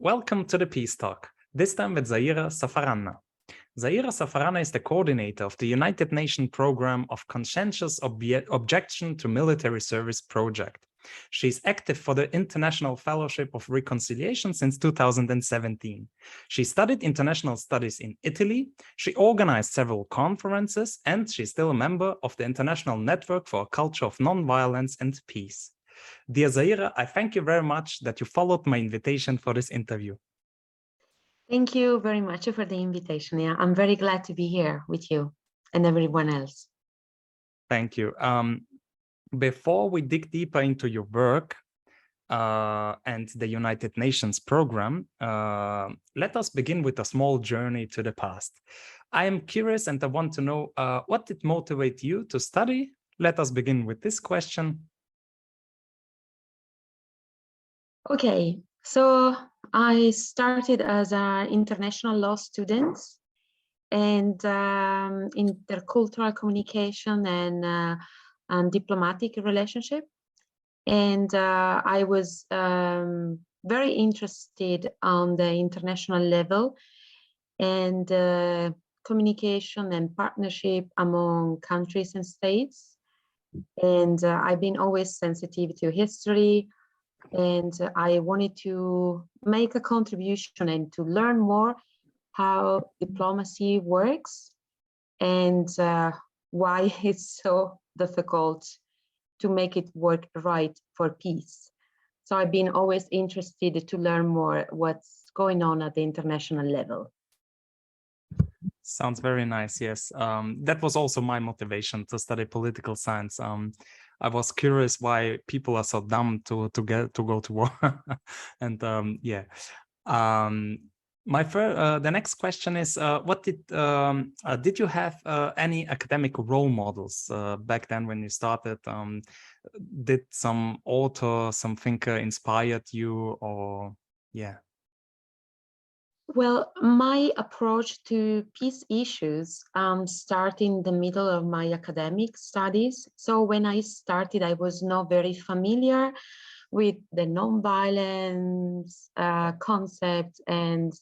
Welcome to the Peace Talk, this time with Zaira Zafarana. Zaira Zafarana is the coordinator of the United Nations program of Conscientious Objection to Military Service project. She is active for the International Fellowship of Reconciliation since 2017. She studied international studies in Italy, she organized several conferences, and she's still a member of the International Network for a Culture of Nonviolence and Peace. Dear Zaira, I thank you very much that you followed my invitation for this interview. Thank you very much for the invitation. Yeah, I'm very glad to be here with you and everyone else. Thank you. Before we dig deeper into your work and the United Nations program, let us begin with a small journey to the past. I am curious and I want to know what did motivate you to study? Let us begin with this question. Okay, so I started as an international law student and intercultural communication and diplomatic relationship. And I was very interested on the international level and communication and partnership among countries and states. And I've been always sensitive to history, and I wanted to make a contribution and to learn more how diplomacy works and why it's so difficult to make it work right for peace. So I've been always interested to learn more what's going on at the international level. Sounds very nice, yes. That was also my motivation to study political science. I was curious why people are so dumb to go to war. And yeah. The next question is, what did you have any academic role models back then when you started? Did some author, some thinker inspired you, or yeah? Well, my approach to peace issues started in the middle of my academic studies. So when I started, I was not very familiar with the nonviolence concept and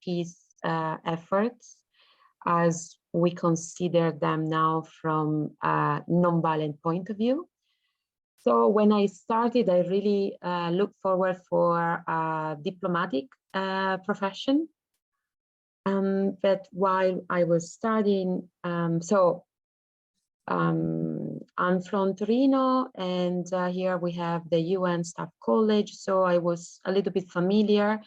peace efforts as we consider them now from a nonviolent point of view. So when I started, I really looked forward for a diplomatic profession. But while I was studying, I'm from Torino, and here we have the UN Staff College. So I was a little bit familiar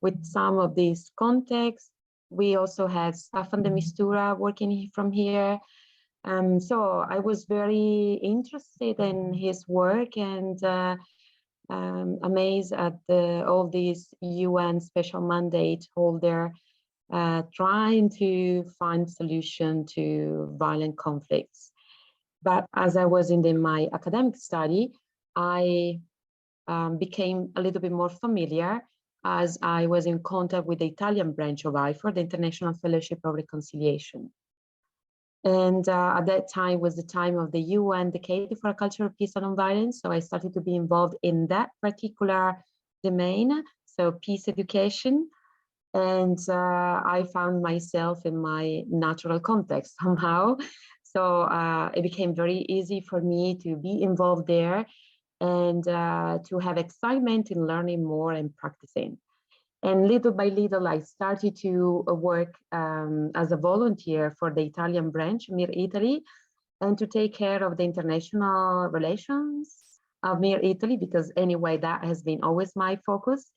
with some of these contexts. We also had Staffan de Mistura working from here. So I was very interested in his work and amazed at all these UN special mandate holder trying to find solution to violent conflicts. But as I was in my academic study, I became a little bit more familiar as I was in contact with the Italian branch of Ifor, the International Fellowship of Reconciliation. And at that time was the time of the UN Decade for a Culture of Peace and Nonviolence. So I started to be involved in that particular domain, so peace education. And I found myself in my natural context somehow. So it became very easy for me to be involved there and to have excitement in learning more and practicing. And little by little, I started to work as a volunteer for the Italian branch, MIR Italy, and to take care of the international relations of MIR Italy, because anyway, that has been always my focus.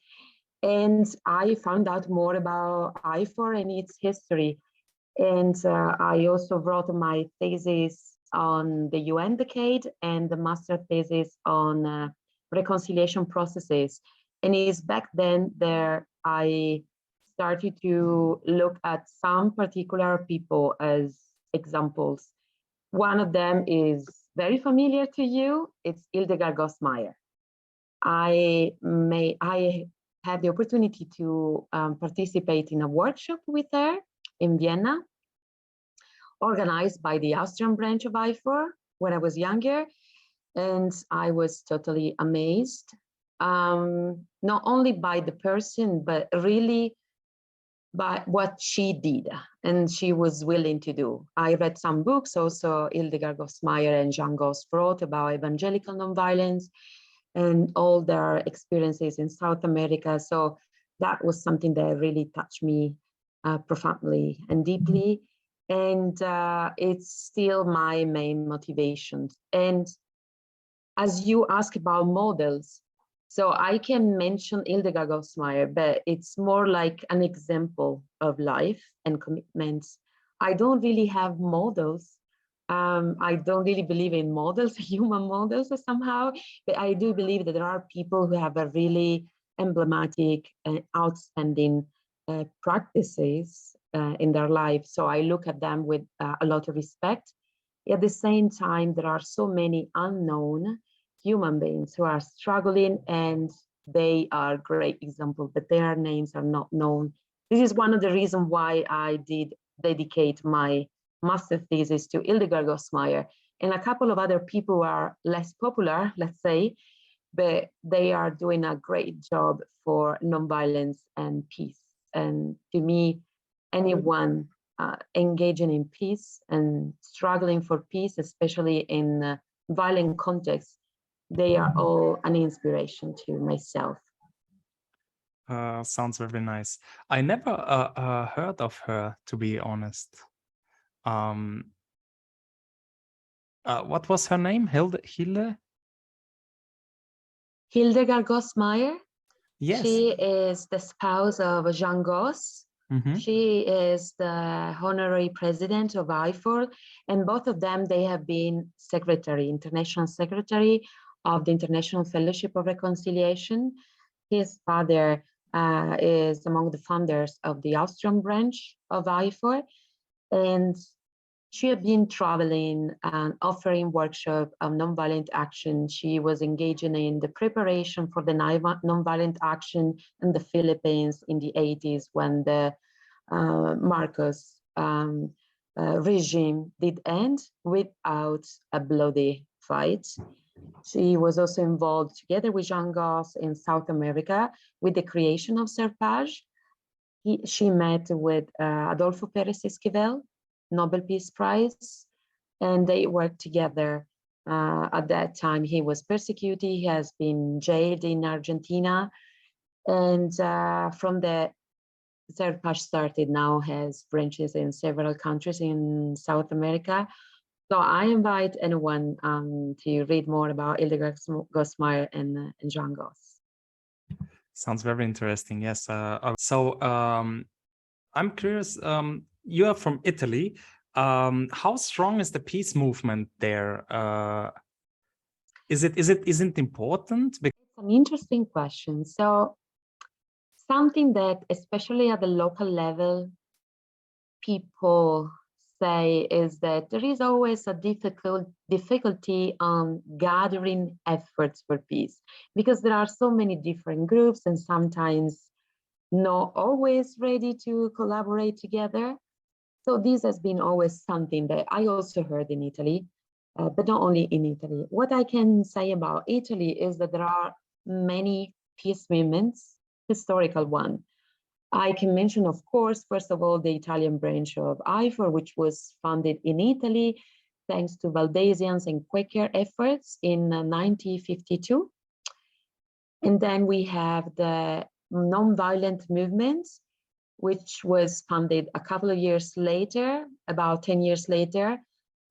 And I found out more about Ifor and its history. And I also wrote my thesis on the UN Decade and the master thesis on reconciliation processes. And it's back then there I started to look at some particular people as examples. One of them is very familiar to you. It's Hildegard Goss-Mayr. I had the opportunity to participate in a workshop with her in Vienna, organized by the Austrian branch of Ifor when I was younger, and I was totally amazed. not only by the person, but really by what she did and she was willing to do. I read some books, also Hildegard Goss-Mayr and Jean Goss wrote about evangelical nonviolence and all their experiences in South America. So that was something that really touched me profoundly and deeply. And it's still my main motivation. And as you ask about models, so I can mention Hildegard Goss-Mayr, but it's more like an example of life and commitments. I don't really have models. I don't really believe in models, human models somehow, but I do believe that there are people who have a really emblematic and outstanding practices in their life. So I look at them with a lot of respect. At the same time, there are so many unknown human beings who are struggling, and they are great examples, but their names are not known. This is one of the reasons why I did dedicate my master thesis to Hildegard Goss-Mayr and a couple of other people who are less popular, let's say, but they are doing a great job for nonviolence and peace. And to me, anyone engaging in peace and struggling for peace, especially in violent contexts, they are all an inspiration to myself. Sounds very nice. I never heard of her, to be honest. What was her name? Hildegard Goss-Mayr. Yes. She is the spouse of Jean Goss. She is the honorary president of Ifor, and both of them, they have been international secretary of the International Fellowship of Reconciliation. His father is among the founders of the Austrian branch of Ifor, and she had been traveling and offering workshops of nonviolent action. She was engaging in the preparation for the nonviolent action in the Philippines in the 80s when the Marcos regime did end without a bloody fight. She was also involved together with Jean Goss in South America with the creation of Serpage. She met with Adolfo Pérez Esquivel, Nobel Peace Prize, and they worked together. At that time, he was persecuted. He has been jailed in Argentina. And from the Serpage started, now has branches in several countries in South America. So I invite anyone to read more about Hildegard Goss-Mayr and Jean Goss. Sounds very interesting. Yes. I'm curious. You are from Italy. How strong is the peace movement there? Isn't it important? It's an interesting question. So something that, especially at the local level, people say is that there is always a difficulty on gathering efforts for peace because there are so many different groups and sometimes not always ready to collaborate together. So this has been always something that I also heard in Italy, but not only in Italy. What I can say about Italy is that there are many peace movements, historical one. I can mention, of course, first of all, the Italian branch of Ifor, which was founded in Italy, thanks to Valdesians and Quaker efforts in 1952. And then we have the nonviolent movement, which was founded a couple of years later, about 10 years later,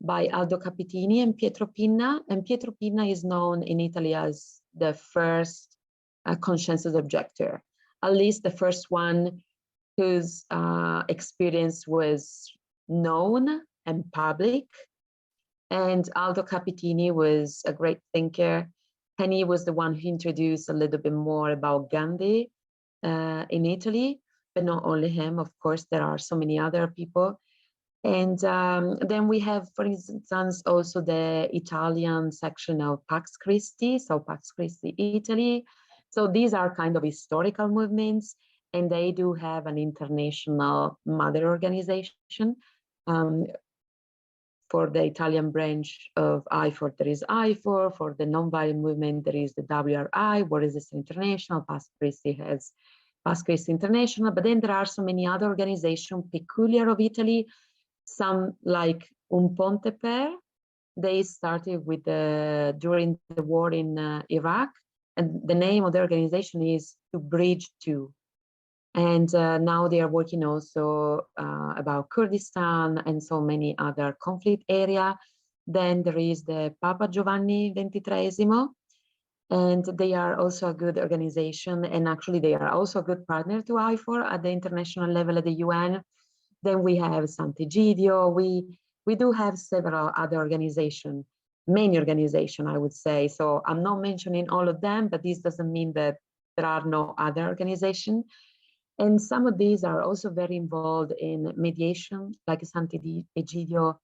by Aldo Capitini and Pietro Pinna. And Pietro Pinna is known in Italy as the first conscientious objector, at least the first one whose experience was known and public. And Aldo Capitini was a great thinker. And he was the one who introduced a little bit more about Gandhi in Italy, but not only him, of course, there are so many other people. And then we have, for instance, also the Italian section of Pax Christi, so Pax Christi Italy. So these are kind of historical movements, and they do have an international mother organization. for the Italian branch of Ifor, there is Ifor. For the nonviolent movement, there is the WRI, War Resistance International. Pax Christi has Pax Christi International. But then there are so many other organizations peculiar of Italy. Some like Un Ponte Per. They started with during the war in Iraq, and the name of the organization is To Bridge To. And now they are working also about Kurdistan and so many other conflict area. Then there is the Papa Giovanni XXIII, and they are also a good organization. And actually, they are also a good partner to Ifor at the international level at the UN. Then we have Sant'Egidio. We do have several other organizations, many organizations, I would say. So I'm not mentioning all of them, but this doesn't mean that there are no other organizations. And some of these are also very involved in mediation, like Sant'Egidio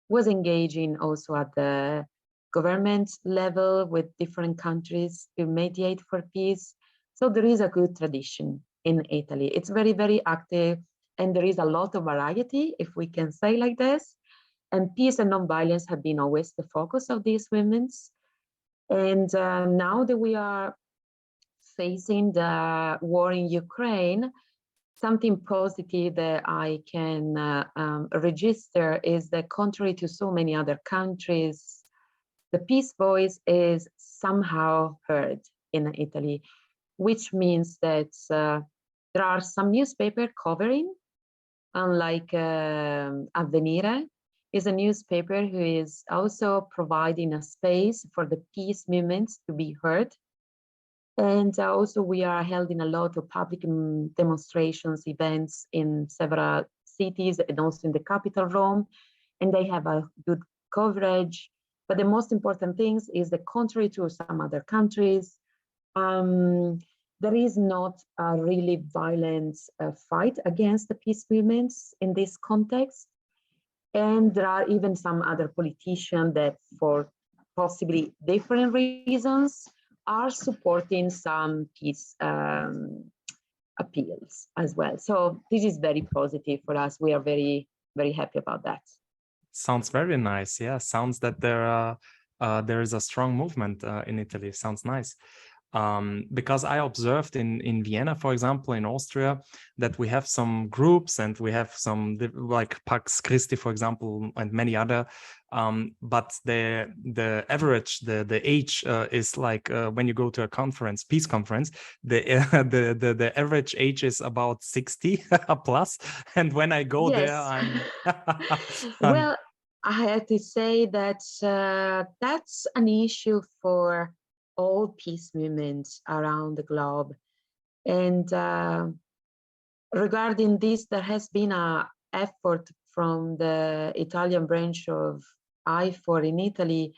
was engaging also at the government level with different countries to mediate for peace. So there is a good tradition in Italy. It's very, very active, and there is a lot of variety, if we can say like this. And peace and nonviolence have been always the focus of these women's. And now that we are facing the war in Ukraine, something positive that I can register is that contrary to so many other countries, the peace voice is somehow heard in Italy, which means that there are some newspapers covering, unlike Avvenire is a newspaper who is also providing a space for the peace movements to be heard. And also we are holding a lot of public demonstrations, events in several cities and also in the capital, Rome, and they have a good coverage. But the most important thing is that contrary to some other countries, there is not a really violent fight against the peace movements in this context. And there are even some other politicians that for possibly different reasons are supporting some peace appeals as well. So this is very positive for us. We are very, very happy about that. Sounds very nice. Yeah, sounds that there is a strong movement in Italy. Sounds nice. Because I observed in Vienna, for example, in Austria, that we have some groups and we have some like Pax Christi, for example, and many other. But the average, the age is like when you go to a conference, peace conference, the average age is about 60 plus. And when I go there, I'm well, I have to say that that's an issue for all peace movements around the globe. And regarding this, there has been an effort from the Italian branch of Ifor in Italy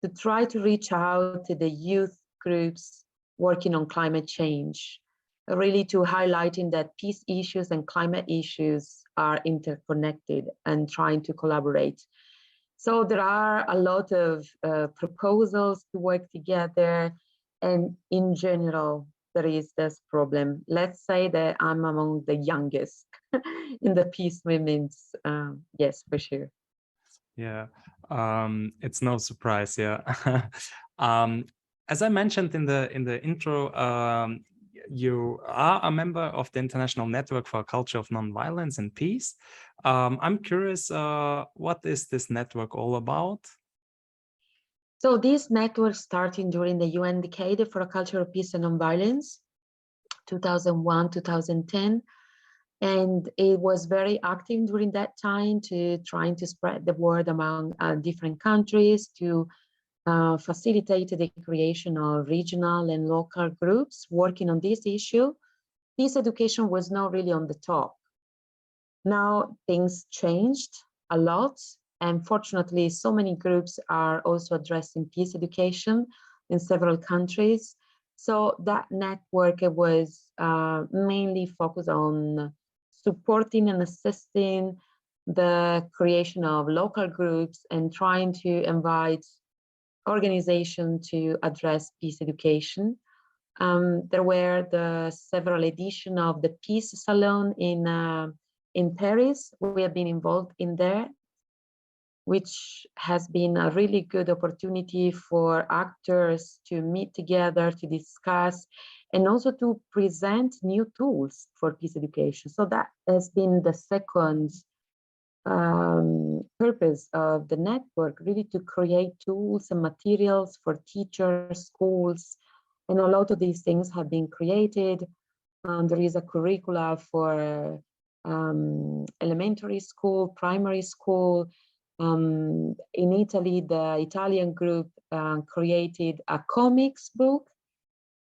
to try to reach out to the youth groups working on climate change, really to highlighting that peace issues and climate issues are interconnected and trying to collaborate. So there are a lot of proposals to work together, and in general, there is this problem. Let's say that I'm among the youngest in the peace movements. Yes, for sure. Yeah, it's no surprise. Yeah, as I mentioned in the intro, you are a member of the International Network for a Culture of Nonviolence and Peace. I'm curious, what is this network all about? So this network started during the UN Decade for a Culture of Peace and Nonviolence, 2001-2010. And it was very active during that time to trying to spread the word among different countries, to facilitate the creation of regional and local groups working on this issue. Peace education was not really on the top. Now things changed a lot, and fortunately so many groups are also addressing peace education in several countries. So that network was mainly focused on supporting and assisting the creation of local groups and trying to invite organizations to address peace education. There were the several editions of the Peace Salon in Paris. We have been involved in there. which has been a really good opportunity for actors to meet together, to discuss, and also to present new tools for peace education. So that has been the second purpose of the network, really to create tools and materials for teachers, schools, and a lot of these things have been created. There is a curricula for elementary school, primary school. In Italy, the Italian group created a comics book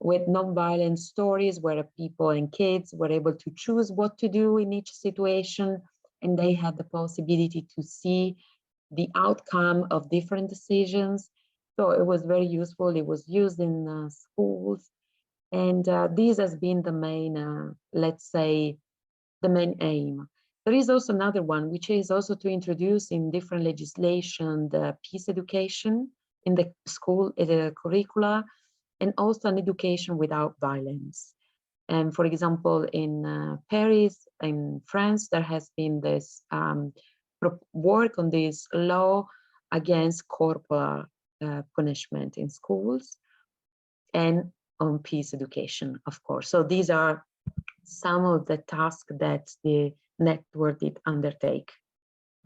with nonviolent stories where people and kids were able to choose what to do in each situation, and they had the possibility to see the outcome of different decisions. So it was very useful. It was used in schools, and this has been the main, let's say, the main aim. There is also another one, which is also to introduce in different legislation the peace education in the school curricula, and also an education without violence. And for example, in Paris, in France, there has been this work on this law against corporal punishment in schools and on peace education, of course. So these are some of the tasks that the network did undertake.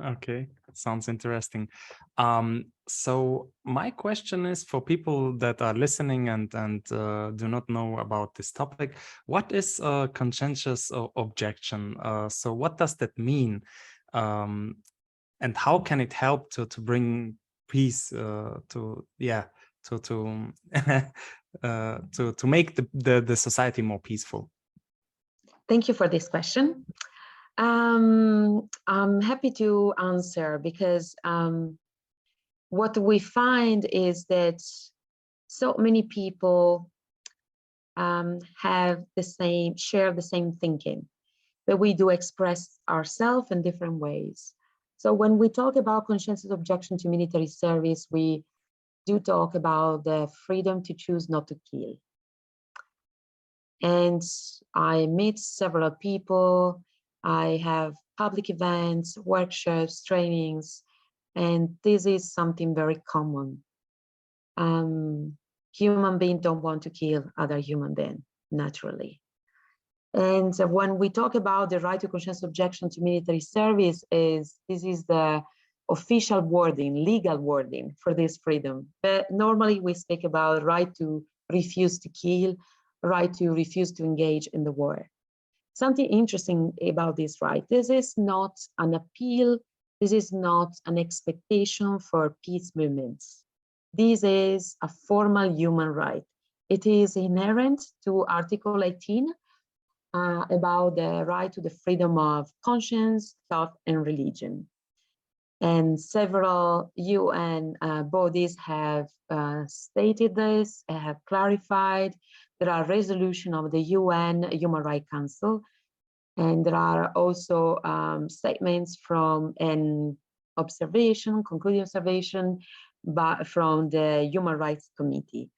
Okay, sounds interesting. So my question is for people that are listening and do not know about this topic, what is a conscientious objection? So what does that mean? And how can it help to bring peace to make the society more peaceful? Thank you for this question. I'm happy to answer because what we find is that so many people share the same thinking, but we do express ourselves in different ways. So when we talk about conscientious objection to military service, we do talk about the freedom to choose not to kill. And I meet several people. I have public events, workshops, trainings, and this is something very common. Human beings don't want to kill other human beings, naturally. And when we talk about the right to conscientious objection to military service, this is the official wording, legal wording for this freedom. But normally we speak about right to refuse to kill, right to refuse to engage in the war. Something interesting about this right, this is not an appeal, this is not an expectation for peace movements. This is a formal human right. It is inherent to Article 18 about the right to the freedom of conscience, thought, and religion. And several UN bodies have stated this, have clarified. There are resolutions of the UN Human Rights Council, and there are also statements from an observation, concluding observation, but from the Human Rights Committee.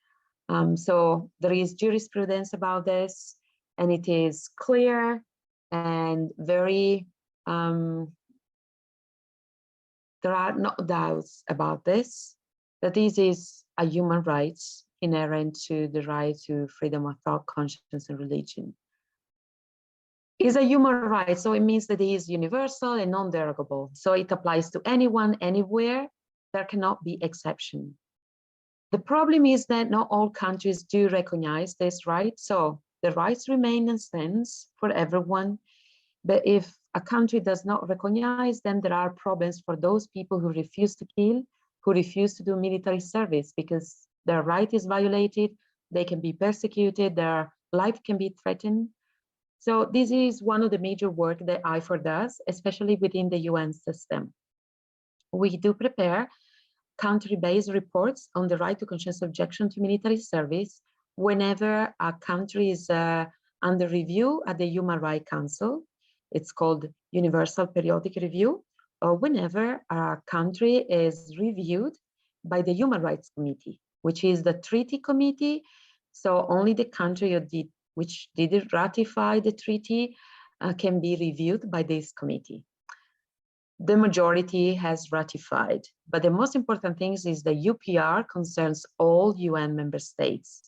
So there is jurisprudence about this, and it is clear and very, there are no doubts about this, that this is a human right inherent to the right to freedom of thought, conscience, and religion. It's a human right, so it means that it is universal and non-derogable. So it applies to anyone, anywhere. There cannot be exception. The problem is that not all countries do recognize this right. So the rights remain and stands for everyone. But if a country does not recognize, then there are problems for those people who refuse to kill, who refuse to do military service, because their right is violated, they can be persecuted, their life can be threatened. So this is one of the major work that Ifor does, especially within the UN system. We do prepare country-based reports on the right to conscientious objection to military service whenever a country is under review at the Human Rights Council. It's called Universal Periodic Review, or whenever a country is reviewed by the Human Rights Committee, which is the treaty committee. So only the country which did ratify the treaty can be reviewed by this committee. the majority has ratified. But the most important thing is the UPR concerns all UN member states.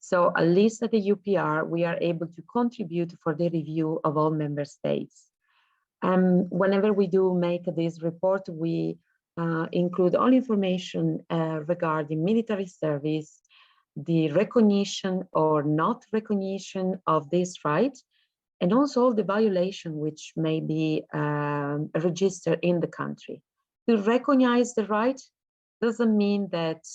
So at least at the UPR, we are able to contribute for the review of all member states. Whenever we do make this report, we include all information regarding military service, the recognition or not recognition of this right, and also the violation which may be registered in the country. To recognize the right doesn't mean that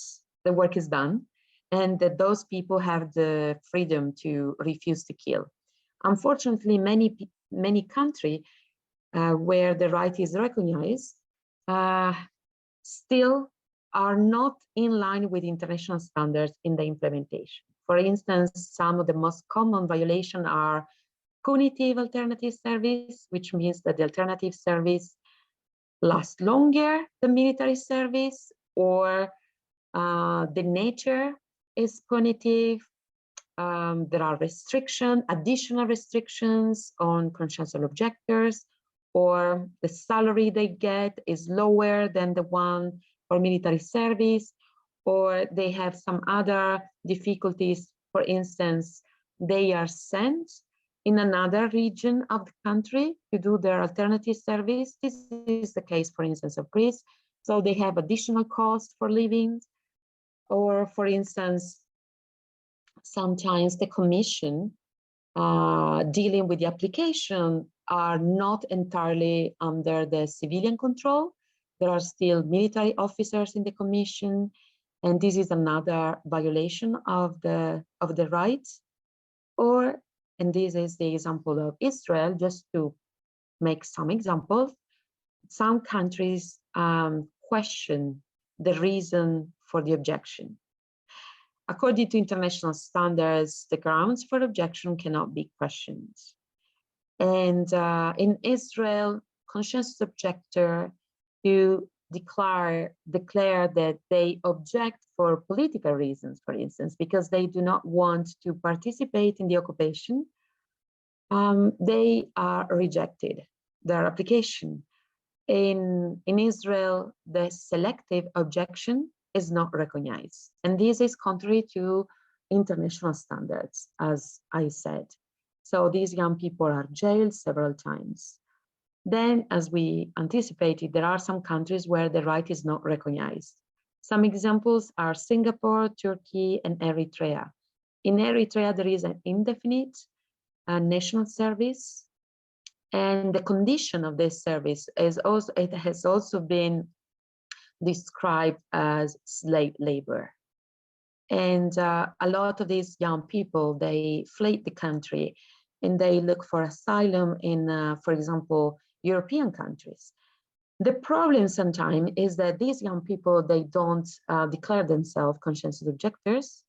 the work is done and that those people have the freedom to refuse to kill. Unfortunately, many countries where the right is recognized still are not in line with international standards in the implementation. For instance, some of the most common violations are punitive alternative service, which means that the alternative service lasts longer than military service, or the nature is punitive. There are additional restrictions on conscientious objectors, or the salary they get is lower than the one for military service, or they have some other difficulties. For instance, they are sent in another region of the country to do their alternative service. This is the case, for instance, of Greece. So they have additional costs for living. Or, for instance, sometimes the commission dealing with the application are not entirely under the civilian control. There are still military officers in the commission, and this is another violation of the rights. Or, and this is the example of Israel, just to make some examples, some countries question the reason for the objection. According to international standards, the grounds for objection cannot be questioned. And in Israel, conscientious objector who declare that they object for political reasons, for instance, because they do not want to participate in the occupation, they are rejected, their application. In Israel, the selective objection is not recognized. And this is contrary to international standards, as I said. So these young people are jailed several times. Then, as we anticipated, there are some countries where the right is not recognized. Some examples are Singapore, Turkey, and Eritrea. In Eritrea, there is an indefinite national service, and the condition of this service has also been described as slave labor. And a lot of these young people, they flee the country and they look for asylum in, for example, European countries. The problem sometimes is that these young people, they don't declare themselves conscientious objectors.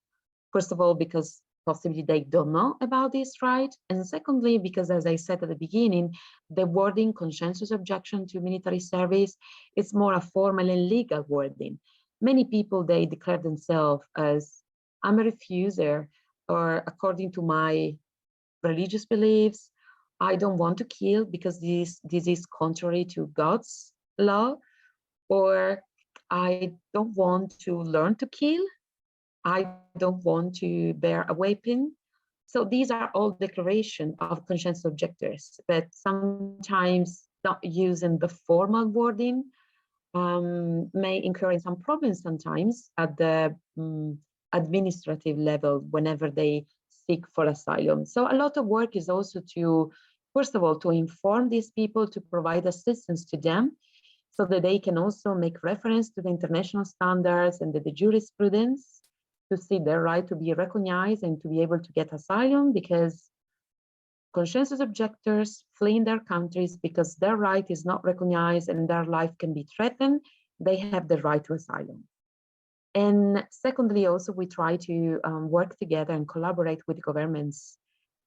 First of all, because possibly they don't know about this right. And secondly, because as I said at the beginning, the wording conscientious objection to military service is more a formal and legal wording. Many people, they declare themselves as, I'm a refuser, or according to my religious beliefs, I don't want to kill because this is contrary to God's law, or I don't want to learn to kill. I don't want to bear a weapon. So these are all declarations of conscientious objectors, but sometimes not using the formal wording may incur in some problems sometimes at the administrative level whenever they seek for asylum. So a lot of work is also to, first of all, to inform these people, to provide assistance to them so that they can also make reference to the international standards and the jurisprudence to see their right to be recognized and to be able to get asylum, because conscientious objectors flee in their countries because their right is not recognized and their life can be threatened. They have the right to asylum. And secondly, also, we try to work together and collaborate with governments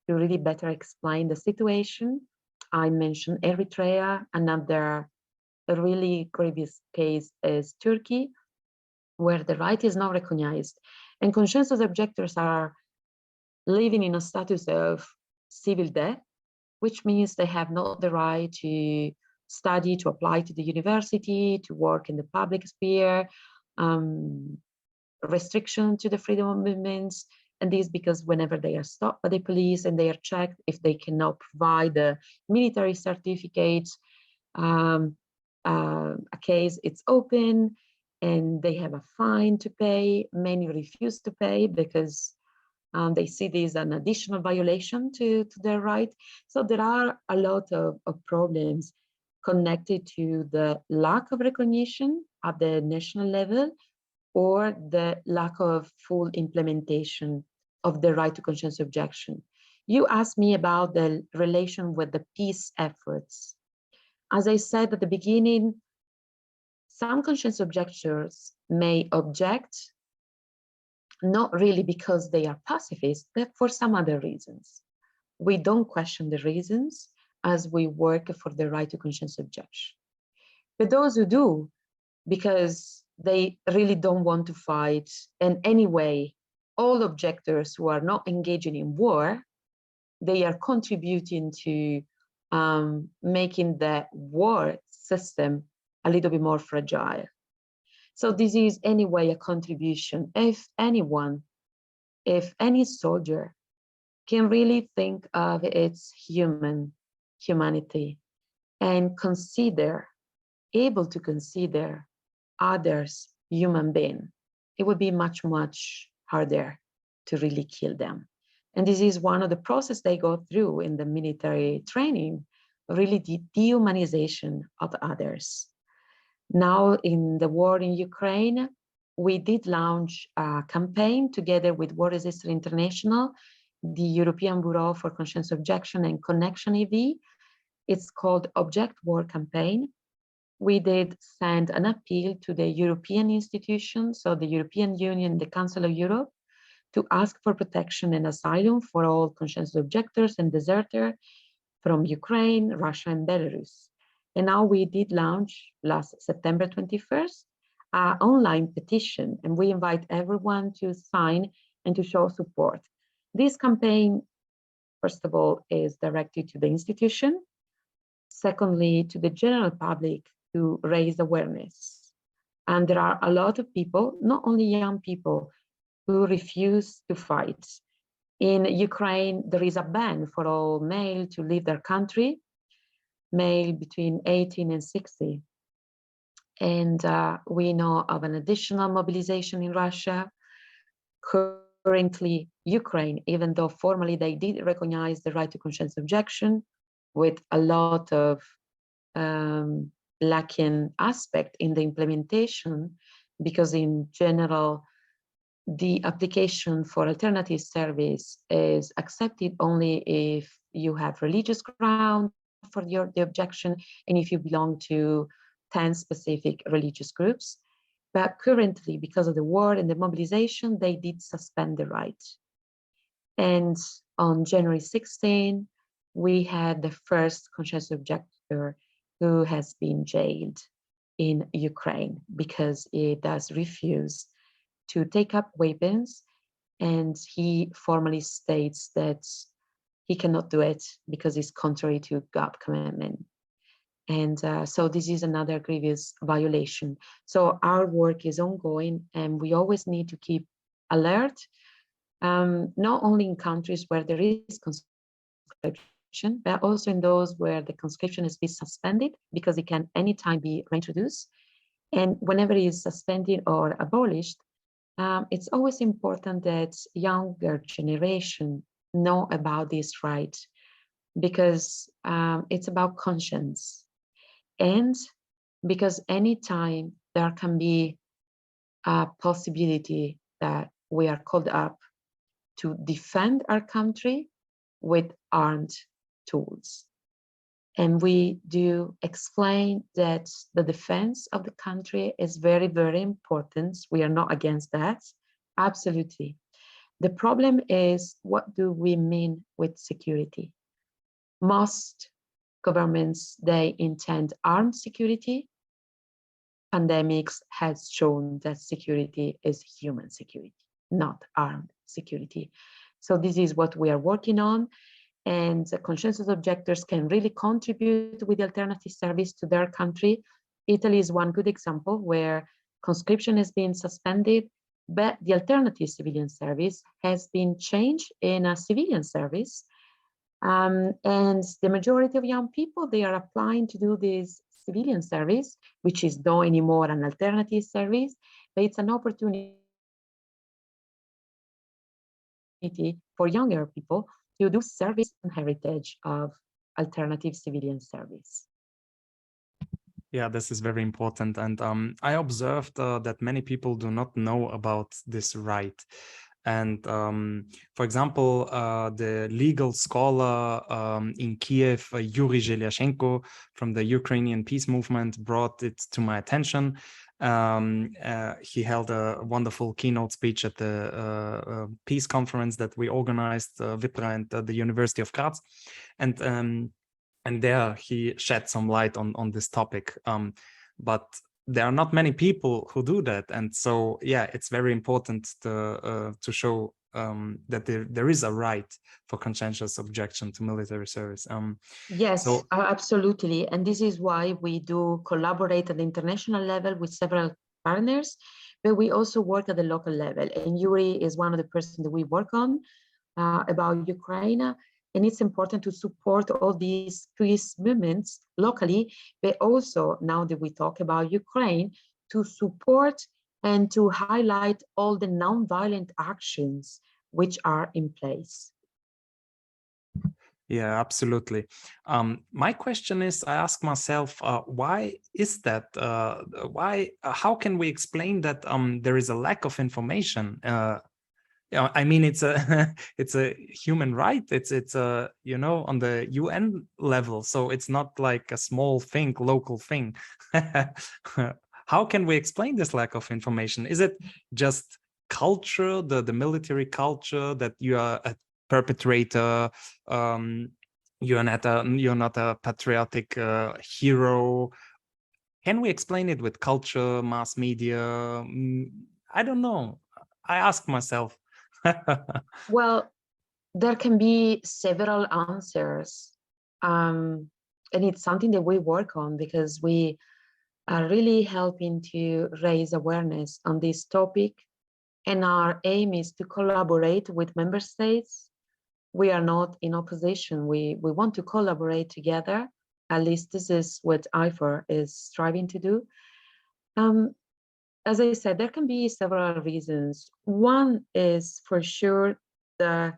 to really better explain the situation. I mentioned Eritrea. Another really grievous case is Turkey, where the right is not recognized. And conscientious objectors are living in a status of civil death, which means they have not the right to study, to apply to the university, to work in the public sphere, restriction to the freedom of movements, and this because whenever they are stopped by the police and they are checked, if they cannot provide the military certificates, a case it's open and they have a fine to pay. Many refuse to pay because they see this as an additional violation to their right. So there are a lot of problems connected to the lack of recognition at the national level or the lack of full implementation of the right to conscientious objection. You asked me about the relation with the peace efforts. As I said at the beginning, some conscientious objectors may object not really because they are pacifists, but for some other reasons. We don't question the reasons as we work for the right to conscientious objection. But those who do, because they really don't want to fight, and anyway, all objectors who are not engaging in war, they are contributing to making the war system a little bit more fragile. So this is anyway a contribution. If anyone, if any soldier can really think of its humanity and able to consider others human being, it would be much, much harder to really kill them. And this is one of the processes they go through in the military training, really the dehumanization of others. Now in the war in Ukraine, we did launch a campaign together with War Resisters International, the European Bureau for Conscientious Objection and Connection EV. It's called Object War Campaign. We did send an appeal to the European institutions, so the European Union, the Council of Europe, to ask for protection and asylum for all conscientious objectors and deserters from Ukraine, Russia, and Belarus. And now we did launch last September 21st, an online petition, and we invite everyone to sign and to show support. This campaign, first of all, is directed to the institution. Secondly, to the general public to raise awareness. And there are a lot of people, not only young people, who refuse to fight. In Ukraine, there is a ban for all male to leave their country, male between 18 and 60. And we know of an additional mobilization in Russia. Currently, Ukraine, even though formally they did recognize the right to conscientious objection, with a lot of lacking aspect in the implementation, because in general, the application for alternative service is accepted only if you have religious ground for the objection and if you belong to 10 specific religious groups. But currently, because of the war and the mobilization, they did suspend the right. And on January 16, we had the first conscientious objector who has been jailed in Ukraine because he does refuse to take up weapons, and he formally states that he cannot do it because it's contrary to God's commandment. And so this is another grievous violation. So our work is ongoing, and we always need to keep alert, not only in countries where there is conscription, but also in those where the conscription has been suspended, because it can anytime be reintroduced. And whenever it is suspended or abolished, it's always important that younger generation know about this right, because it's about conscience. And because anytime there can be a possibility that we are called up to defend our country with armed tools. And we do explain that the defense of the country is very, very important. We are not against that, absolutely. The problem is, what do we mean with security? Most governments, they intend armed security. Pandemics has shown that security is human security, not armed security. So this is what we are working on. and the conscientious objectors can really contribute with the alternative service to their country. Italy is one good example where conscription has been suspended, but the alternative civilian service has been changed in a civilian service. And the majority of young people, they are applying to do this civilian service, which is not anymore an alternative service, but it's an opportunity for younger people to do service and heritage of alternative civilian service. Yeah, this is very important. And I observed that many people do not know about this right. And for example, the legal scholar in Kiev, Yuri Zhelyashenko from the Ukrainian peace movement brought it to my attention. He held a wonderful keynote speech at the peace conference that we organized, VIPR and the University of Graz. And there he shed some light on this topic. But there are not many people who do that. And so, yeah, it's very important to show that there is a right for conscientious objection to military service. Yes, so, absolutely. And this is why we do collaborate at the international level with several partners, but we also work at the local level. And Yuri is one of the persons that we work on about Ukraine. And it's important to support all these peace movements locally, but also now that we talk about Ukraine, to support and to highlight all the non-violent actions which are in place. Yeah, absolutely. My question is, I ask myself, why is that? How can we explain that there is a lack of information? Yeah, I mean, it's a it's a human right. It's a, you know, on the UN level, so it's not like a small thing, local thing. How can we explain this lack of information? Is it just culture, the military culture, that you are a perpetrator, you're not a patriotic hero? Can we explain it with culture, mass media? I don't know. I ask myself. Well, there can be several answers, and it's something that we work on because we are really helping to raise awareness on this topic, and our aim is to collaborate with member states. We are not in opposition. We want to collaborate together. At least this is what Ifor is striving to do. As I said, there can be several reasons. One is for sure the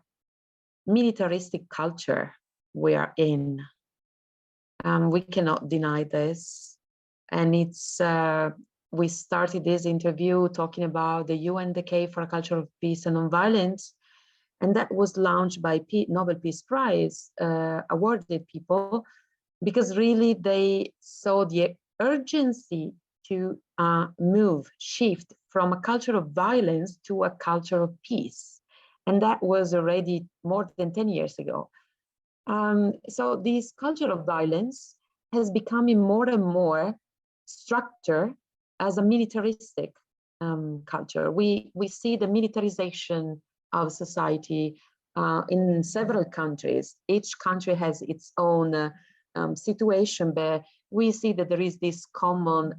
militaristic culture we are in. We cannot deny this. And it's, we started this interview talking about the UN Decade for a Culture of Peace and Nonviolence. And that was launched by Nobel Peace Prize awarded people, because really they saw the urgency to shift from a culture of violence to a culture of peace. And that was already more than 10 years ago. So this culture of violence has become more and more structured as a militaristic culture. We see the militarization of society in several countries. Each country has its own situation, but we see that there is this common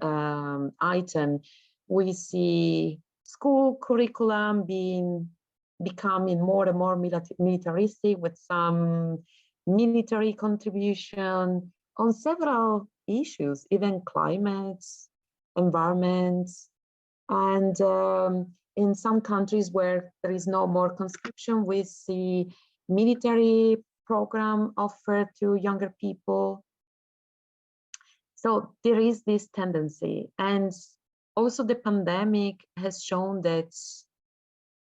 item. We see school curriculum becoming more and more militaristic, with some military contribution on several issues, even climates, environments, and in some countries where there is no more conscription, we see military program offered to younger people. So there is this tendency, and also the pandemic has shown that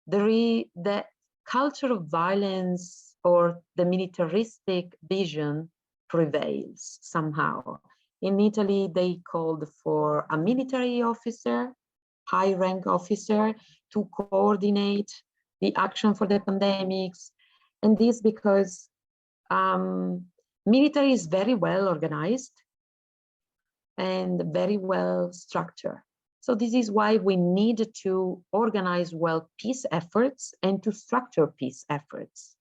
the culture of violence or the militaristic vision prevails somehow. In Italy, they called for a military officer, high-rank officer, to coordinate the action for the pandemics. And this because military is very well organized and very well structured. So this is why we need to organize well peace efforts and to structure peace efforts.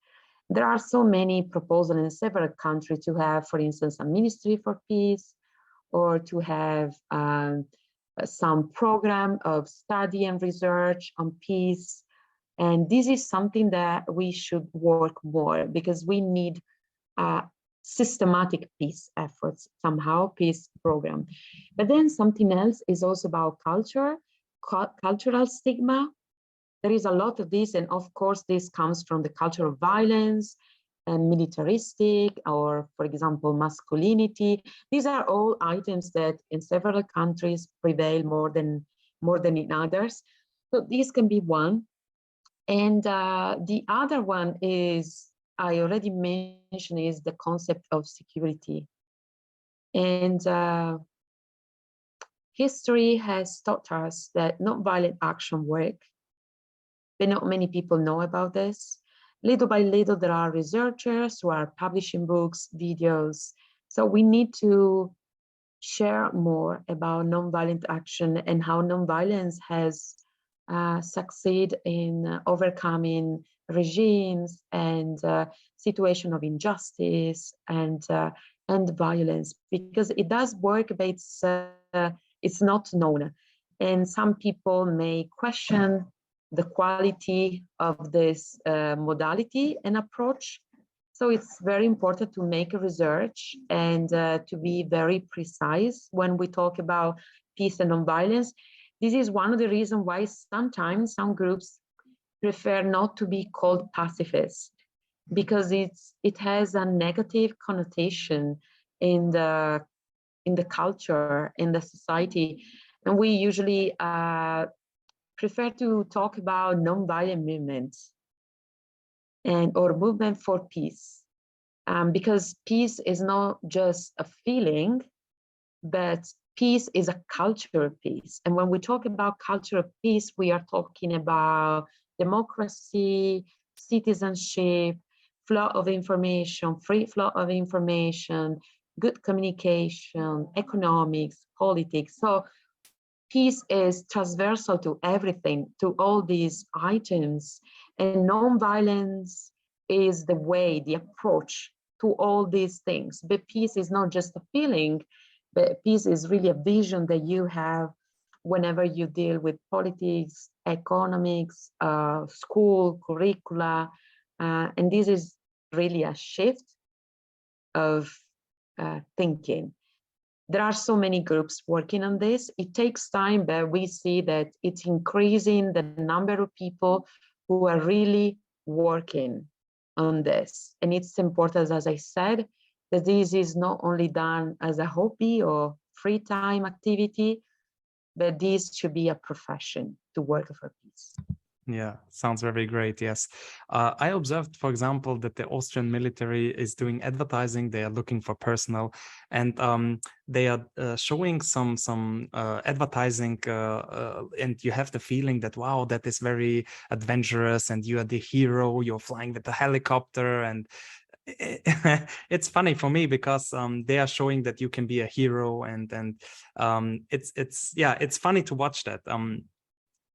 There are so many proposals in several countries to have, for instance, a ministry for peace, or to have some program of study and research on peace. And this is something that we should work more, because we need systematic peace efforts, somehow peace program. But then something else is also about culture, cultural stigma. There is a lot of this, and of course this comes from the culture of violence and militaristic, or for example, masculinity. These are all items that in several countries prevail more than in others. So this can be one. And the other one is, I already mentioned, is the concept of security. And history has taught us that nonviolent action work, but not many people know about this. Little by little, there are researchers who are publishing books, videos. So we need to share more about nonviolent action and how nonviolence has succeeded in overcoming regimes and situation of injustice and violence, because it does work, but it's not known. And some people may question the quality of this modality and approach. So it's very important to make a research and to be very precise when we talk about peace and nonviolence. This is one of the reasons why sometimes some groups prefer not to be called pacifist, because it has a negative connotation in the culture, in the society. And we usually prefer to talk about nonviolent movements or movement for peace, because peace is not just a feeling, but peace is a culture of peace. And when we talk about culture of peace, we are talking about democracy, citizenship, flow of information, free flow of information, good communication, economics, politics. So peace is transversal to everything, to all these items. And nonviolence is the way, the approach to all these things. But peace is not just a feeling, but peace is really a vision that you have whenever you deal with politics, economics, school, curricula. And this is really a shift of thinking. There are so many groups working on this. It takes time, but we see that it's increasing the number of people who are really working on this. And it's important, as I said, that this is not only done as a hobby or free time activity, but this should be a profession to work for peace. Yeah, sounds very great. Yes. I observed, for example, that the Austrian military is doing advertising. They are looking for personnel, and they are showing some advertising, and you have the feeling that, wow, that is very adventurous, and you are the hero. You're flying with a helicopter, and it's funny for me because they are showing that you can be a hero, and it's funny to watch that.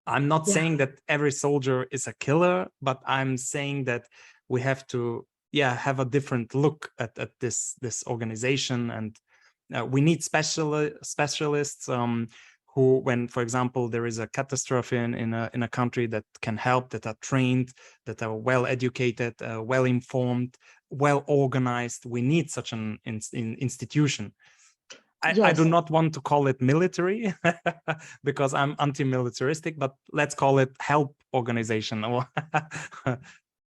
I'm not saying that every soldier is a killer, but I'm saying that we have to, have a different look at this organization, and we need specialists who, when, for example, there is a catastrophe in a country, that can help, that are trained, that are well educated, well informed, well organized. We need such an institution. I do not want to call it military because I'm anti-militaristic, but let's call it help organization.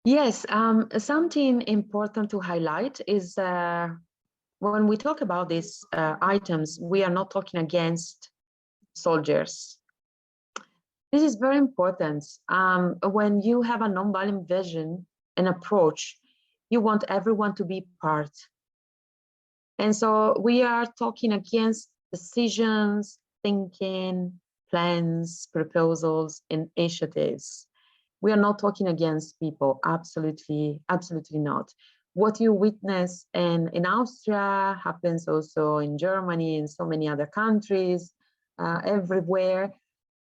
Yes, something important to highlight is when we talk about these items, we are not talking against soldiers. This is very important. When you have a nonviolent vision and approach, you want everyone to be part. And so we are talking against decisions, thinking, plans, proposals, and initiatives. We are not talking against people, absolutely not. What you witness in Austria happens also in Germany, in so many other countries, everywhere.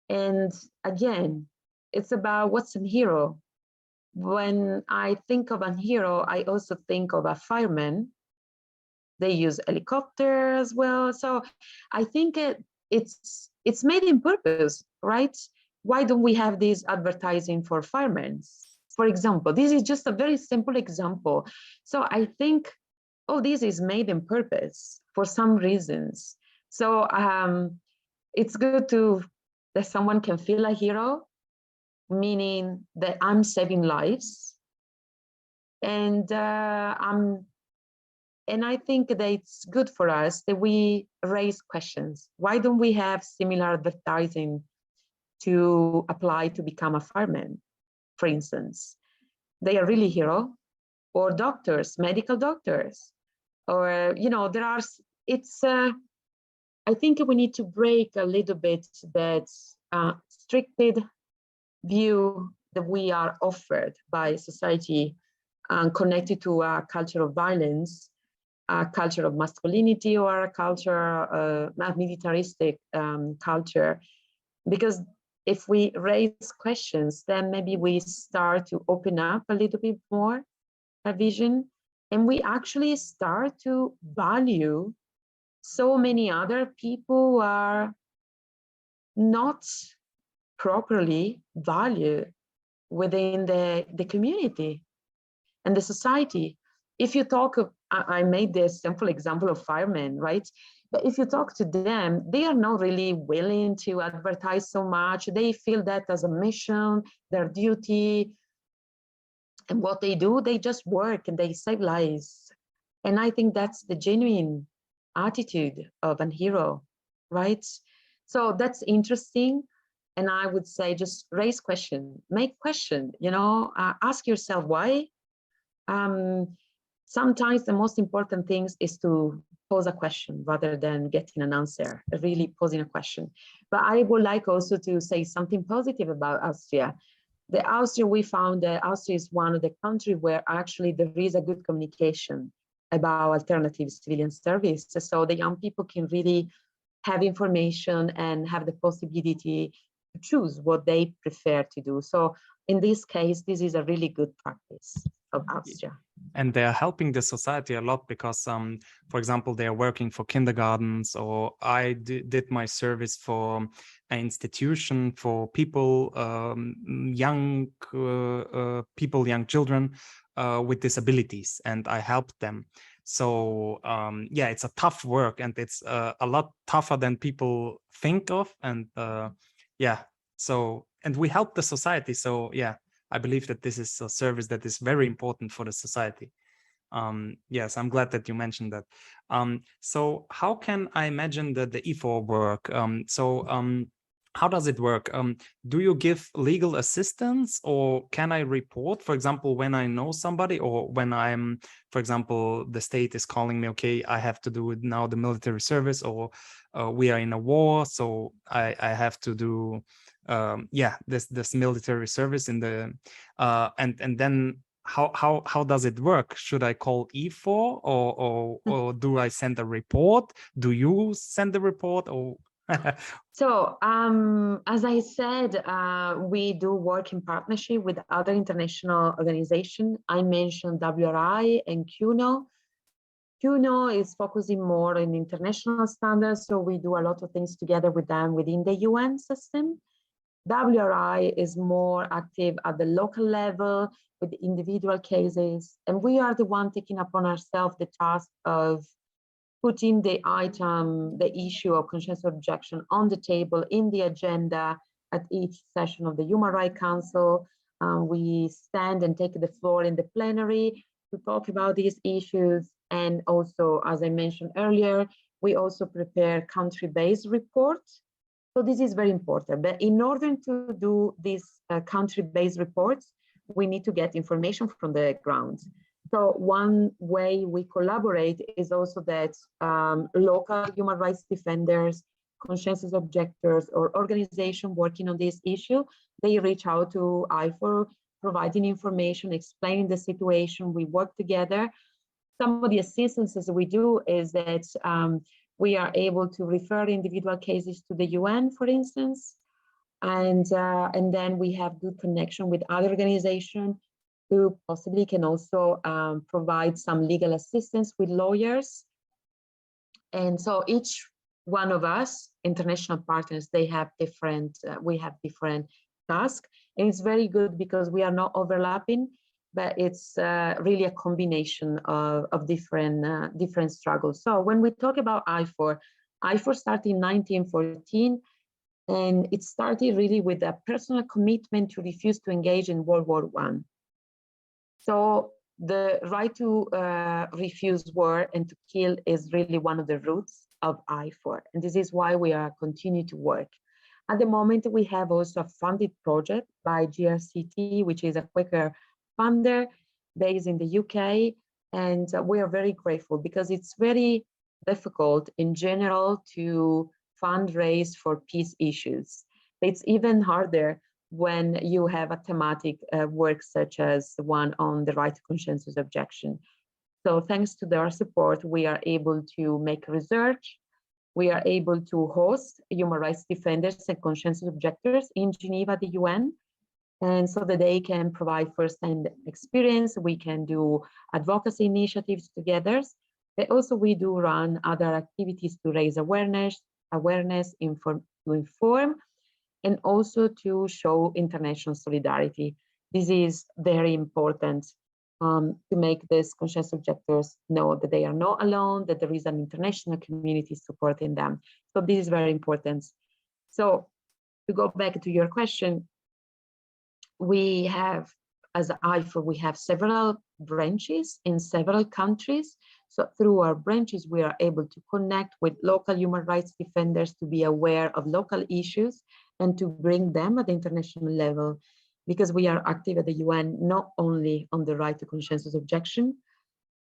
And again, it's about what's a hero. when I think of a hero, I also think of a fireman. They use helicopter as well. So I think it's made in purpose, right? Why don't we have this advertising for firemen? For example, this is just a very simple example. So I think, oh, this is made in purpose for some reasons. So it's good that someone can feel a hero, meaning that I'm saving lives. And I think that it's good for us that we raise questions. Why don't we have similar advertising to apply to become a fireman, for instance? They are really hero, or doctors, medical doctors, or, you know, there are, I think we need to break a little bit that restricted view that we are offered by society connected to a culture of violence, a culture of masculinity, or a culture, a militaristic culture. Because if we raise questions, then maybe we start to open up a little bit more a vision, and we actually start to value so many other people who are not properly valued within the community and the society. If you talk, I made this simple example of firemen, right? But if you talk to them, they are not really willing to advertise so much. They feel that as a mission, their duty, and what they do, they just work and they save lives. And I think that's the genuine attitude of an hero, right? So that's interesting. And I would say just raise question, make question, you know, ask yourself why. Sometimes the most important thing is to pose a question rather than getting an answer, really posing a question. But I would like also to say something positive about Austria. The Austria, we found that Austria is one of the countries where actually there is a good communication about alternative civilian service. So the young people can really have information and have the possibility to choose what they prefer to do. So in this case, this is a really good practice of Austria. And they're helping the society a lot because, for example, they're working for kindergartens, or I did my service for an institution for people, young children with disabilities, and I helped them. So yeah, it's a tough work, and it's a lot tougher than people think of. And yeah, so, and we help the society. So yeah, I believe that this is a service that is very important for the society. Yes, I'm glad that you mentioned that. So how can I imagine the Ifor work? How does it work? Do you give legal assistance, or can I report, for example, when I know somebody, or when I'm, for example, the state is calling me, okay, I have to do now the military service, or we are in a war, so I have to do yeah, this military service in the and then how does it work? Should I call Ifor, or do I send a report? Do you send the report, or So as I said, we do work in partnership with other international organizations. I mentioned WRI and CUNO. CUNO is focusing more on international standards, so we do a lot of things together with them within the UN system. WRI is more active at the local level with individual cases, and we are the one taking upon ourselves the task of putting the issue of conscientious objection on the table in the agenda at each session of the Human Rights Council. We stand and take the floor in the plenary to talk about these issues. And also, as I mentioned earlier, we also prepare country-based reports. So this is very important. But in order to do these country-based reports, we need to get information from the ground. So one way we collaborate is also that local human rights defenders, conscientious objectors, or organizations working on this issue, they reach out to Ifor, providing information, explaining the situation. We work together. Some of the assistances we do is that we are able to refer individual cases to the UN, for instance, and then we have good connection with other organizations who possibly can also provide some legal assistance with lawyers. And so each one of us, international partners, they have different, we have different tasks. And it's very good because we are not overlapping, but it's really a combination of different struggles. So when we talk about Ifor started in 1914, and it started really with a personal commitment to refuse to engage in World War I. So the right to refuse war and to kill is really one of the roots of Ifor, and this is why we are continuing to work. At the moment, we have also a funded project by GRCT, which is a Quaker funder based in the UK, and we are very grateful because it's very difficult in general to fundraise for peace issues. It's even harder when you have a thematic work such as the one on the right to conscientious objection. So thanks to their support, we are able to make research. We are able to host human rights defenders and conscientious objectors in Geneva, the UN, and so that they can provide first-hand experience. We can do advocacy initiatives together, but also we do run other activities to raise awareness, to inform, and also to show international solidarity. This is very important to make these conscientious objectors know that they are not alone, that there is an international community supporting them. So this is very important. So to go back to your question, we have, as Ifor, we have several branches in several countries. So through our branches, we are able to connect with local human rights defenders to be aware of local issues and to bring them at the international level, because we are active at the UN, not only on the right to conscientious objection,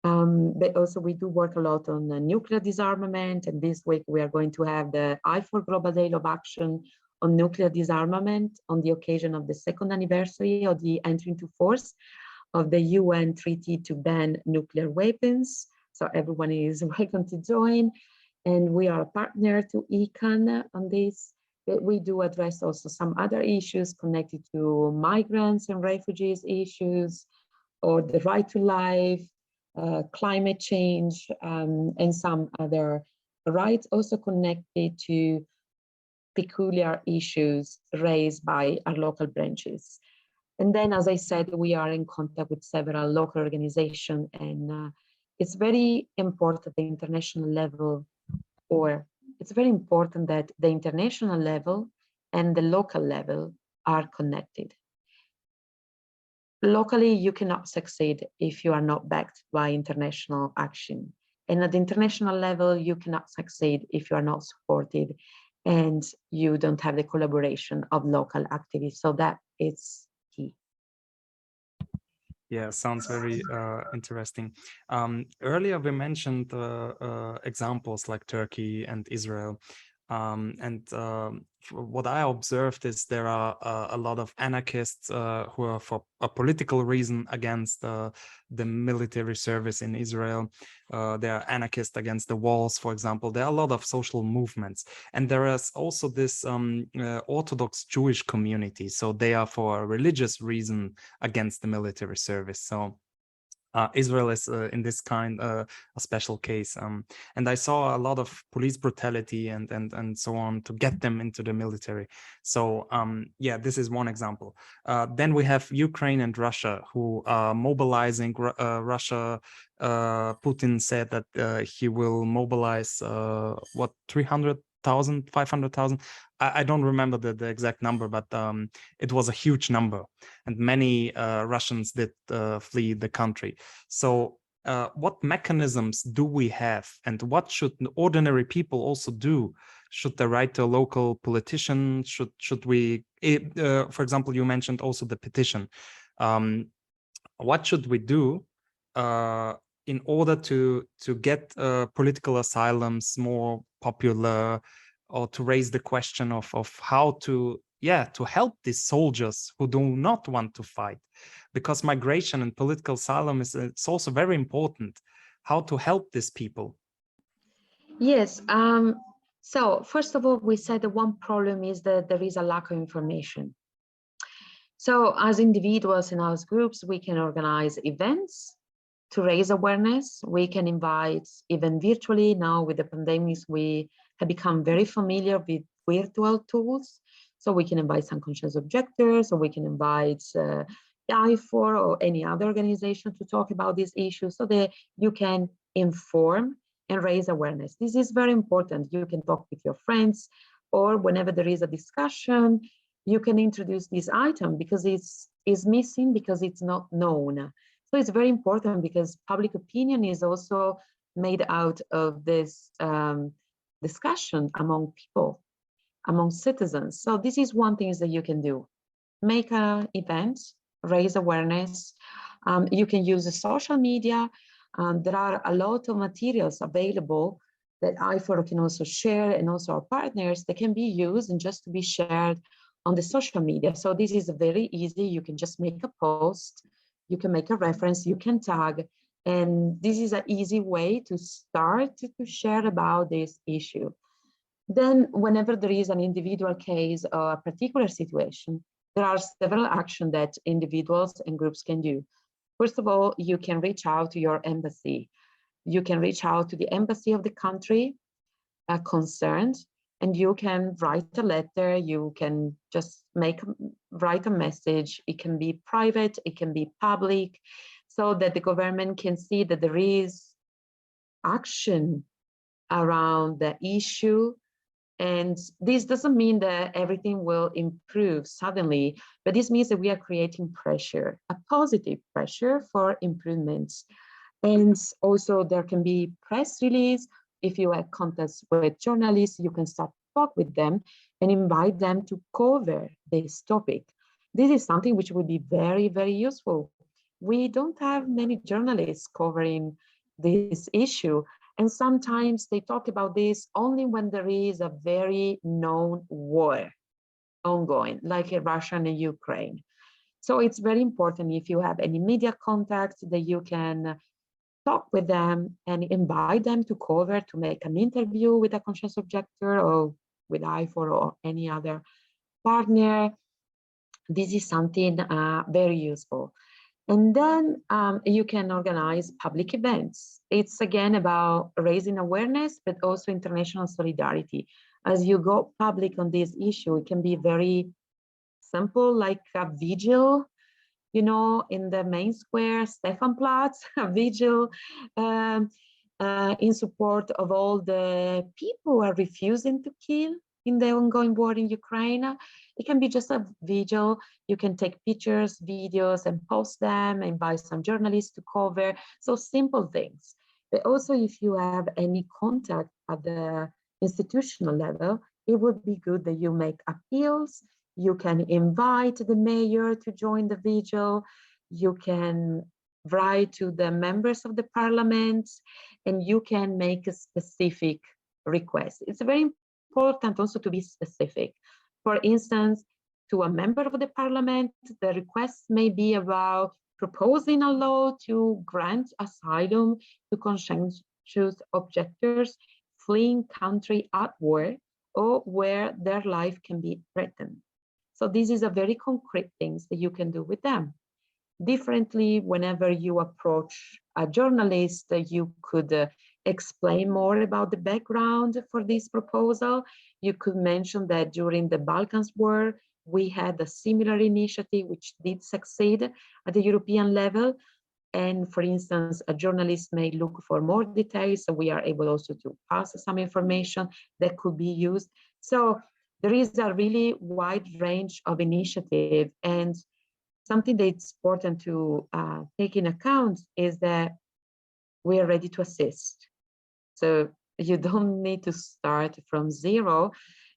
but also we do work a lot on nuclear disarmament. And this week we are going to have the Ifor Global Day of Action on nuclear disarmament on the occasion of the 2nd anniversary of the entry into force of the UN Treaty to ban nuclear weapons. So everyone is welcome to join. And we are a partner to ECAN on this. But we do address also some other issues connected to migrants and refugees issues, or the right to life, climate change, and some other rights also connected to peculiar issues raised by our local branches. And then, as I said, we are in contact with several local organizations, and it's very important at the international level, or it's very important that the international level and the local level are connected. Locally, you cannot succeed if you are not backed by international action. And at the international level, you cannot succeed if you are not supported and you don't have the collaboration of local activists. So that is key. Yeah, sounds very interesting. Earlier we mentioned examples like Turkey and Israel. What I observed is there are a lot of anarchists who are for a political reason against the military service in Israel. There are anarchists against the walls, for example. There are a lot of social movements. And there is also this Orthodox Jewish community. So they are for a religious reason against the military service. So Israel is in this kind a special case, and I saw a lot of police brutality and so on to get them into the military. So yeah, this is one example. Then we have Ukraine and Russia, who are mobilizing. Russia, Putin said that he will mobilize 300,000, 500,000. I don't remember the exact number, but it was a huge number, and many Russians did flee the country. So what mechanisms do we have, and what should ordinary people also do? Should they write to a local politician? Should we, for example, you mentioned also the petition. What should we do in order to get political asylums more popular, or to raise the question of how to help these soldiers who do not want to fight? Because migration and political asylum it's also very important. How to help these people? Yes. So first of all, we said that one problem is that there is a lack of information. So as individuals and as groups, we can organize events to raise awareness. We can invite, even virtually now with the pandemics, we have become very familiar with virtual tools. So we can invite some conscious objectors, or we can invite Ifor or any other organization to talk about these issues so that you can inform and raise awareness. This is very important. You can talk with your friends, or whenever there is a discussion, you can introduce this item because it's missing, because it's not known. So it's very important because public opinion is also made out of this discussion among people, among citizens. So this is one thing that you can do. Make an event, raise awareness. You can use the social media. There are a lot of materials available that Ifor can also share, and also our partners that can be used and just to be shared on the social media. So this is very easy. You can just make a post, you can make a reference, you can tag, and this is an easy way to start to share about this issue. Then whenever there is an individual case or a particular situation, there are several actions that individuals and groups can do. First of all, you can reach out to your embassy. You can reach out to the embassy of the country concerned, and you can write a letter. You can just write a message. It can be private, it can be public, so that the government can see that there is action around the issue. And this doesn't mean that everything will improve suddenly, but this means that we are creating pressure, a positive pressure for improvements. And also there can be press release. If you have contacts with journalists, you can start to talk with them and invite them to cover this topic. This is something which would be very, very useful. We don't have many journalists covering this issue. And sometimes they talk about this only when there is a very known war ongoing, like in Russia and Ukraine. So it's very important, if you have any media contacts, that you can talk with them and invite them to cover, to make an interview with a conscious objector or with Ifor or any other partner. This is something very useful. And then you can organize public events. It's again about raising awareness, but also international solidarity. As you go public on this issue, it can be very simple, like a vigil, you know, in the main square, Stefanplatz, a vigil in support of all the people who are refusing to kill in the ongoing war in Ukraine. It can be just a vigil. You can take pictures, videos, and post them, invite some journalists to cover. So simple things. But also, if you have any contact at the institutional level, it would be good that you make appeals. You can invite the mayor to join the vigil. You can write to the members of the parliament, and you can make a specific request. It's very important also to be specific. For instance, to a member of the parliament, the request may be about proposing a law to grant asylum to conscientious objectors fleeing country at war or where their life can be threatened. So this is a very concrete things that you can do with them. Differently, whenever you approach a journalist, you could explain more about the background for this proposal. You could mention that during the Balkans War, we had a similar initiative which did succeed at the European level. And for instance, a journalist may look for more details, so we are able also to pass some information that could be used. So there is a really wide range of initiative, and something that's important to take in account is that we are ready to assist. So you don't need to start from zero.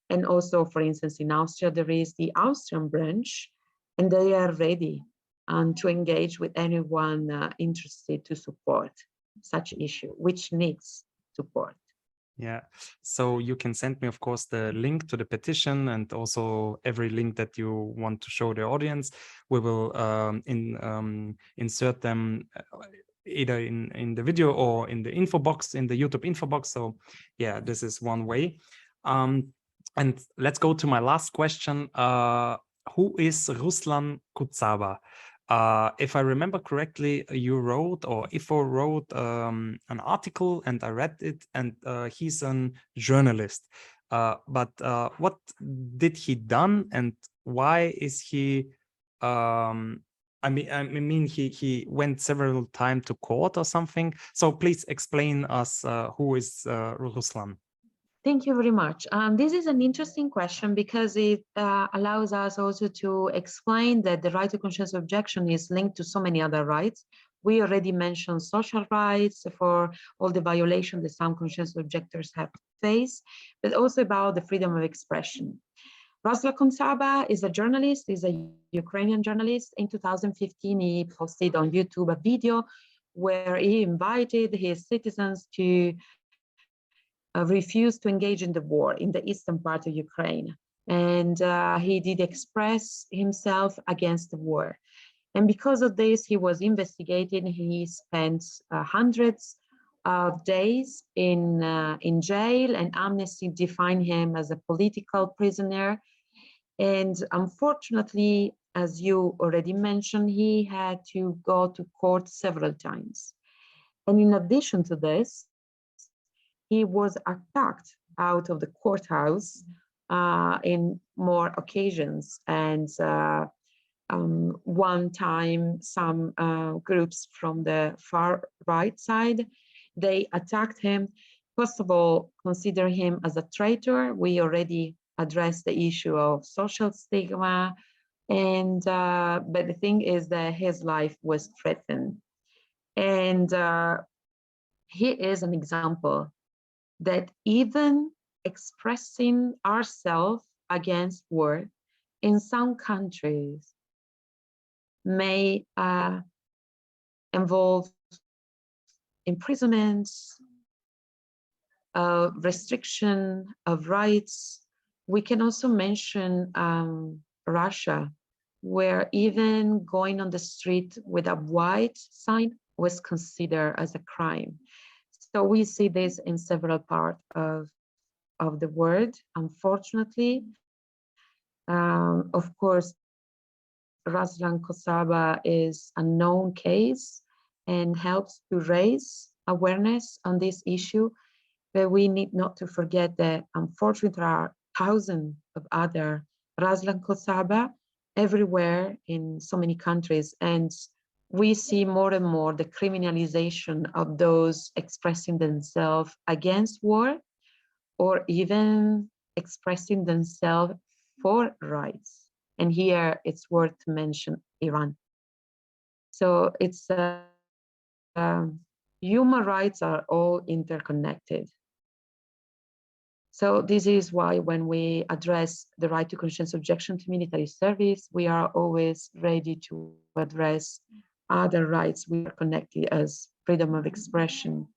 And also, for instance, in Austria, there is the Austrian branch, and they are ready to engage with anyone interested to support such issue, which needs support. Yeah, so you can send me, of course, the link to the petition and also every link that you want to show the audience. We will insert them either in the video or in the info box, in the YouTube info box. So yeah, this is one way. And let's go to my last question. who is Ruslan Kuzaba? If I remember correctly, you wrote, or Ifor wrote an article and I read it, and he's a journalist. But what did he done, and why is he? I mean, he went several times to court or something. So please explain us who is Ruslan. Thank you very much. This is an interesting question because it allows us also to explain that the right to conscientious objection is linked to so many other rights. We already mentioned social rights for all the violations that some conscientious objectors have faced, but also about the freedom of expression. Ruslan Kuzaba is a journalist, is a Ukrainian journalist. In 2015, he posted on YouTube a video where he invited his citizens to refused to engage in the war in the eastern part of Ukraine. And he did express himself against the war. And because of this, he was investigated. He spent hundreds of days in jail, and Amnesty defined him as a political prisoner. And unfortunately, as you already mentioned, he had to go to court several times. And in addition to this, he was attacked out of the courthouse in more occasions. And one time, some groups from the far right side, they attacked him. First of all, consider him as a traitor. We already addressed the issue of social stigma. And but the thing is that his life was threatened. And he is an example that even expressing ourselves against war in some countries may involve imprisonments, restriction of rights. We can also mention Russia, where even going on the street with a white sign was considered as a crime. So we see this in several parts of the world, unfortunately. Of course, Ruslan Kuzaba is a known case and helps to raise awareness on this issue, but we need not to forget that unfortunately there are thousands of other Ruslan Kuzaba everywhere in so many countries, and we see more and more the criminalization of those expressing themselves against war or even expressing themselves for rights. And here it's worth to mention Iran. So it's human rights are all interconnected. So this is why when we address the right to conscientious objection to military service, we are always ready to address other rights we are connected as freedom of expression.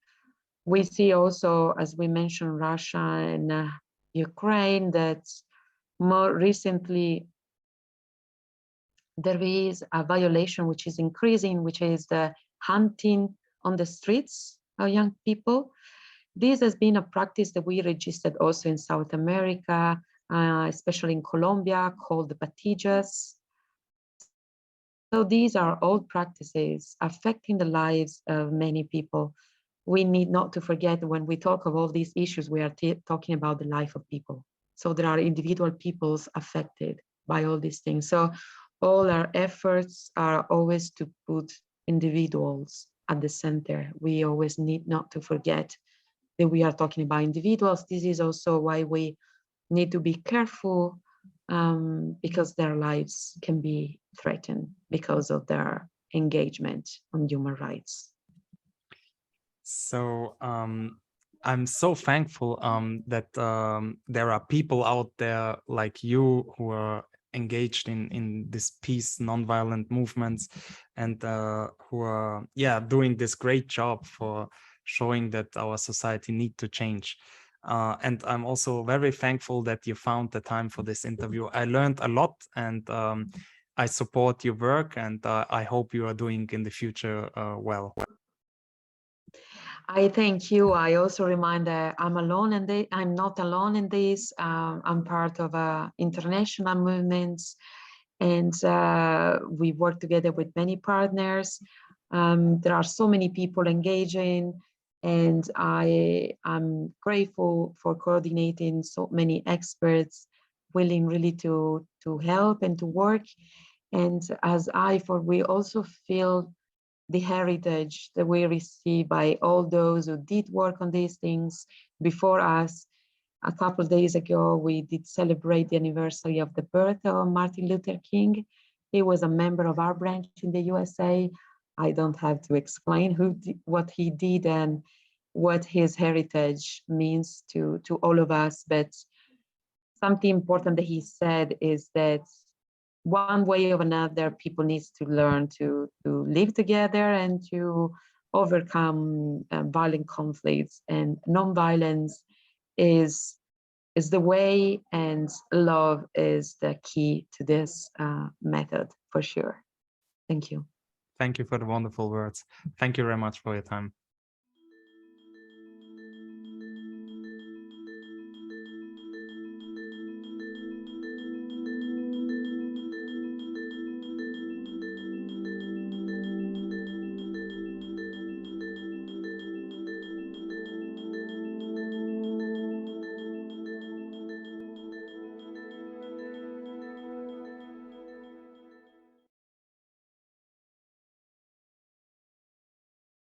We see also, as we mentioned, Russia and Ukraine, that more recently there is a violation which is increasing, which is the hunting on the streets of young people. This has been a practice that we registered also in South America, especially in Colombia, called the batijas. So these are all practices affecting the lives of many people. We need not to forget when we talk of all these issues, we are talking about the life of people. So there are individual peoples affected by all these things. So all our efforts are always to put individuals at the center. We always need not to forget that we are talking about individuals. This is also why we need to be careful because their lives can be threatened because of their engagement on human rights. So I'm so thankful that there are people out there like you who are engaged in this peace, nonviolent movements, and who are doing this great job for showing that our society need to change. And I'm also very thankful that you found the time for this interview. I learned a lot, and I support your work, and I hope you are doing in the future well. I thank you. I also remind that I'm alone and I'm not alone in this. I'm part of international movements, And we work together with many partners. There are so many people engaging, and I am grateful for coordinating so many experts willing really to help and to work. And as Ifor, we also feel the heritage that we receive by all those who did work on these things before us. A couple of days ago, we did celebrate the anniversary of the birth of Martin Luther King. He was a member of our branch in the USA. I don't have to explain what he did and what his heritage means to all of us, but something important that he said is that one way or another, people need to learn to live together and to overcome violent conflicts, and nonviolence is the way, and love is the key to this method for sure. Thank you. Thank you for the wonderful words. Thank you very much for your time.